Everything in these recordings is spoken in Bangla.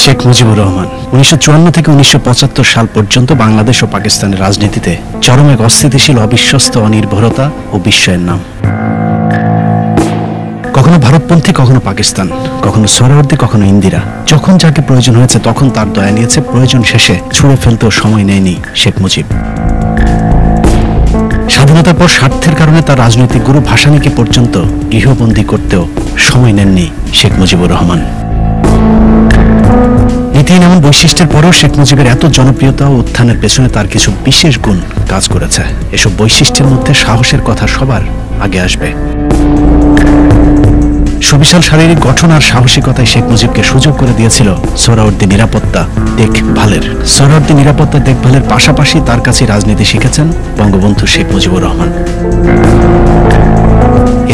শেখ মুজিবুর রহমান 1954 থেকে 1975 সাল পর্যন্ত বাংলাদেশ ও পাকিস্তানের রাজনীতিতে চরম এক অস্থিতিশীল, অবিশ্বস্ত, অনির্ভরতা ও বিস্ময়ের নাম। কখনো ভারতপন্থী, কখনো পাকিস্তান, কখনো সোহরাওয়ার্দী, কখনো ইন্দিরা। যখন যাকে প্রয়োজন হয়েছে তখন তার দয়া নিয়েছে, প্রয়োজন শেষে ছুঁড়ে ফেলতেও সময় নেয়নি শেখ মুজিব। স্বাধীনতার পর স্বার্থের কারণে তার রাজনৈতিক গুরু ভাসানীকে পর্যন্ত গৃহবন্দী করতেও সময় নেননি শেখ মুজিবুর রহমান। নীতিহীন এমন বৈশিষ্ট্যের পরেও শেখ মুজিবের এত জনপ্রিয়তা ও উত্থানের পেছনে তার কিছু বিশেষ গুণ কাজ করেছে। এসব বৈশিষ্ট্যের মধ্যে সাহসের কথা সবার আগে আসবে। সুবিশাল শারীরিক গঠন আর সাহসিকতায় শেখ মুজিবকে সুযোগ করে দিয়েছিল সোহরাওয়ার্দী নিরাপত্তা দেখভালের। সোহরাওয়ার্দী নিরাপত্তা দেখভালের পাশাপাশি তার কাছে রাজনীতি শিখেছেন বঙ্গবন্ধু শেখ মুজিবুর রহমান।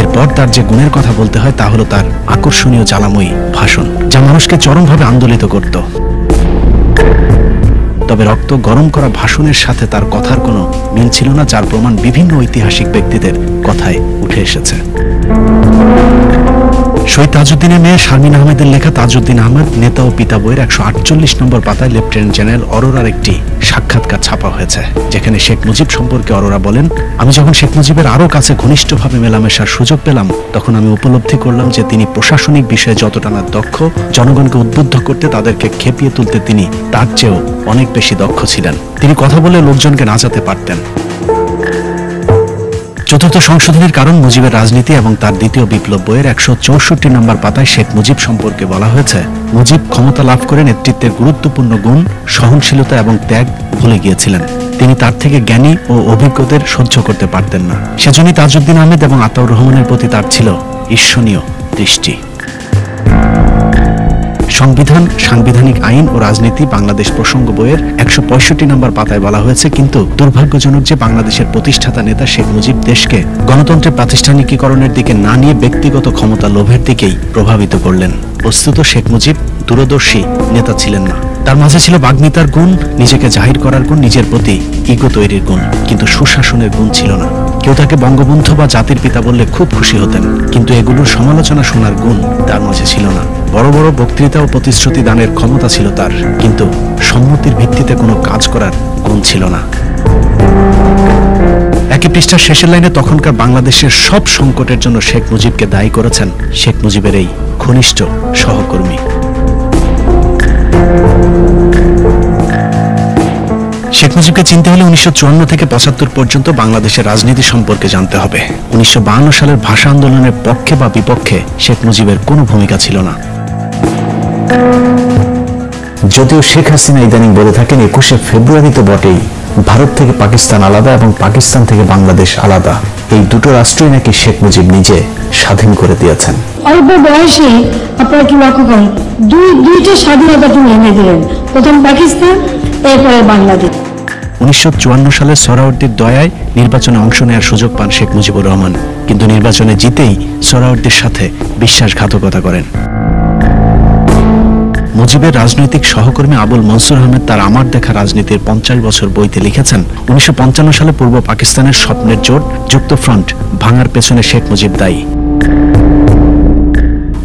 এরপর তার যে গুণের কথা বলতে হয় তা হলো তার আকর্ষণীয় জ্বালাময়ী ভাষণ, যা মানুষকে চরমভাবে আন্দোলিত করত। তবে রক্ত গরম করা ভাষণের সাথে তার কথার কোনো মিল ছিল না, যার প্রমাণ বিভিন্ন ঐতিহাসিক ব্যক্তিদের কথায় উঠে এসেছে। শহীদ তাজউদ্দিনের মেয়ে শারমিন আহমেদের লেখা তাজউদ্দিন আহমেদ নেতা ও পিতা বইয়ের 148 নম্বর পাতায় লেফটেন্যান্ট জেনারেল অরোরার একটি সাক্ষাৎকার ছাপা হয়েছে, যেখানে শেখ মুজিব সম্পর্কে অরোরা বলেন, আমি যখন শেখ মুজিবের আরও কাছে ঘনিষ্ঠভাবে মেলামেশার সুযোগ পেলাম, তখন আমি উপলব্ধি করলাম যে তিনি প্রশাসনিক বিষয়ে যতটা না দক্ষ, জনগণকে উদ্বুদ্ধ করতে, তাদেরকে খেপিয়ে তুলতে তিনি তার চেয়েও অনেক বেশি দক্ষ ছিলেন। তিনি কথা বলে লোকজনকে নাচাতে পারতেন। চতুর্থ সংশোধনীর কারণ মুজিবের রাজনীতি এবং তার দ্বিতীয় বিপ্লব বইয়ের 164 নম্বর পাতায় শেখ মুজিব সম্পর্কে বলা হয়েছে, মুজিব ক্ষমতা লাভ করে নেতৃত্বের গুরুত্বপূর্ণ গুণ সহনশীলতা এবং ত্যাগ ভুলে গিয়েছিলেন। তিনি তার থেকে জ্ঞানী ও অভিজ্ঞদের সহ্য করতে পারতেন না। সেজন্যই তাজউদ্দিন আহমেদ এবং আতাউর রহমানের প্রতি তার ছিল ঈর্ষণীয় দৃষ্টি। সংবিধান, সাংবিধানিক আইন ও রাজনীতি বাংলাদেশ প্রসঙ্গ বইয়ের 165 নম্বর পাতায় বলা হয়েছে, কিন্তু দুর্ভাগ্যজনক যে বাংলাদেশের প্রতিষ্ঠাতা নেতা শেখ মুজিব দেশকে গণতন্ত্রের প্রাতিষ্ঠানিকীকরণের দিকে না নিয়ে ব্যক্তিগত ক্ষমতা লোভের দিকেই প্রভাবিত করলেন। বস্তুত শেখ মুজিব দূরদর্শী নেতা ছিলেন না। তার মাঝে ছিল বাগ্মিতার গুণ, নিজেকে জাহির করার গুণ, নিজের প্রতি ইগো তৈরির গুণ, কিন্তু সুশাসনের গুণ ছিল না। কেউ তাকে বঙ্গবন্ধু বা জাতির পিতা বললে খুব খুশি হতেন, কিন্তু এগুলোর সমালোচনা শোনার গুণ তার মাঝে ছিল না। বড় বড় বক্তৃতা ও প্রতিশ্রুতি দানের ক্ষমতা ছিল তার, কিন্তু সম্মতির ভিত্তিতে কোনো কাজ করার গুণ ছিল না। একই পৃষ্ঠার শেষের লাইনে তখনকার বাংলাদেশের সব সংকটের জন্য শেখ মুজিবকে দায়ী করেছেন শেখ মুজিবের এই ঘনিষ্ঠ সহকর্মী। শেখ মুজিবকে চিনতে হলে 1954 থেকে 75 পর্যন্ত বাংলাদেশের রাজনীতি সম্পর্কে জানতে হবে। 1952 সালের ভাষা আন্দোলনের পক্ষে বা বিপক্ষে শেখ মুজিবের কোনো ভূমিকা ছিল না। যদিও শেখ হাসিনা ইদানিং বলে থাকেন 21শে ফেব্রুয়ারি তো বটেই, ভারত থেকে পাকিস্তান আলাদা এবং পাকিস্তান থেকে বাংলাদেশ আলাদা। এই দুটো রাষ্ট্রই নাকি শেখ মুজিব নিজে স্বাধীন করে দিয়েছেন। অল্প বয়সে আপনারা কি লক্ষ্য করেন, দুইটা স্বাধীনতা তিনি এনে দিলেন, প্রথম পাকিস্তান, এরপরে বাংলাদেশ। 1954 সালে সোহরাওয়ার্দীর দয়ায় নির্বাচনে অংশ নেওয়ার সুযোগ পান শেখ মুজিবুর রহমান, কিন্তু নির্বাচনে জিতেই সোহরাওয়ার্দীর সাথে বিশ্বাসঘাতকতা করেন। মুজিবের রাজনৈতিক সহকর্মী আবুল মনসুর আহমেদ তার আমার দেখা রাজনীতির 50 বছর বইতে লিখেছেন, 1955 সালে পূর্ব পাকিস্তানের স্বপ্নের জোট যুক্তফ্রন্ট ভাঙার পেছনে শেখ মুজিব দায়ী।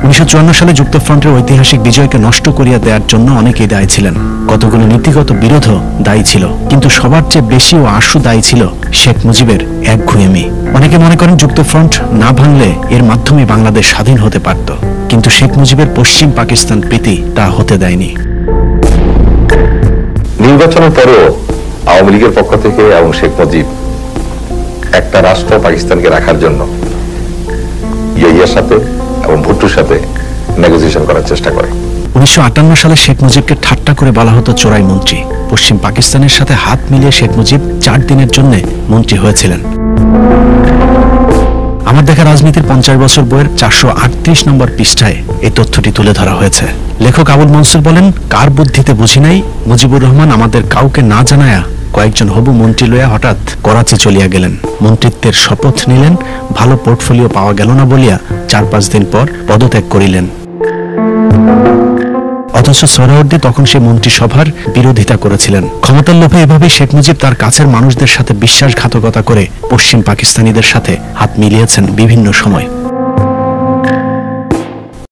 1954 সালে যুক্তফ্রন্টের ঐতিহাসিক বিজয়কে নষ্ট করিয়া দেওয়ার জন্য অনেকেই দায়ী ছিলেন। কতগুলো নীতিগত বিরোধও দায়ী ছিল, কিন্তু সবার চেয়ে বেশি ও আশু দায়ী ছিল শেখ মুজিবের একগুঁয়েমি। অনেকে মনে করেন যুক্তফ্রন্ট না ভাঙলে এর মাধ্যমে বাংলাদেশ স্বাধীন হতে পারত, কিন্তু শেখ মুজিবের পশ্চিম পাকিস্তান প্রীতি তা হতে দেয়নি। নির্বাচনের পরেও আওয়ামী লীগের পক্ষ থেকে এবং শেখ মুজিব একটা রাষ্ট্র পাকিস্তানকে রাখার জন্য ইয়াহিয়ার সাথে এবং ভুট্টোর সাথে নেগোসিয়েশন করার চেষ্টা করে। 1958 সালে শেখ মুজিবকে ঠাট্টা করে বলা হতো চোরাই মন্ত্রী। পশ্চিম পাকিস্তানের সাথে হাত মিলিয়ে শেখ মুজিব 4 দিনের জন্য মন্ত্রী হয়েছিলেন। আমার দেখা রাজনীতির 50 বছর বইয়ের 438 নম্বর পৃষ্ঠায় এই তথ্যটি তুলে ধরা হয়েছে। লেখক আবুল মনসুর বলেন, কার বুদ্ধিতে বুঝি নাই, মুজিবুর রহমান আমাদের কাউকে না জানায়া কয়েকজন হবু মন্ত্রী লইয়া হঠাৎ করাচি চলিয়া গেলেন। মন্ত্রিত্বের শপথ নিলেন, ভালো পোর্টফোলিও পাওয়া গেল না বলিয়া 4-5 দিন পর পদত্যাগ করিলেন। অথচ সোহরাওয়ার্দী তখন সে মন্ত্রিসভার বিরোধিতা করেছিলেন। ক্ষমতার লোভে এভাবেই শেখ মুজিব তার কাছের মানুষদের সাথে বিশ্বাসঘাতকতা করে পশ্চিম পাকিস্তানিদের সাথে হাত মিলিয়েছেন বিভিন্ন সময়।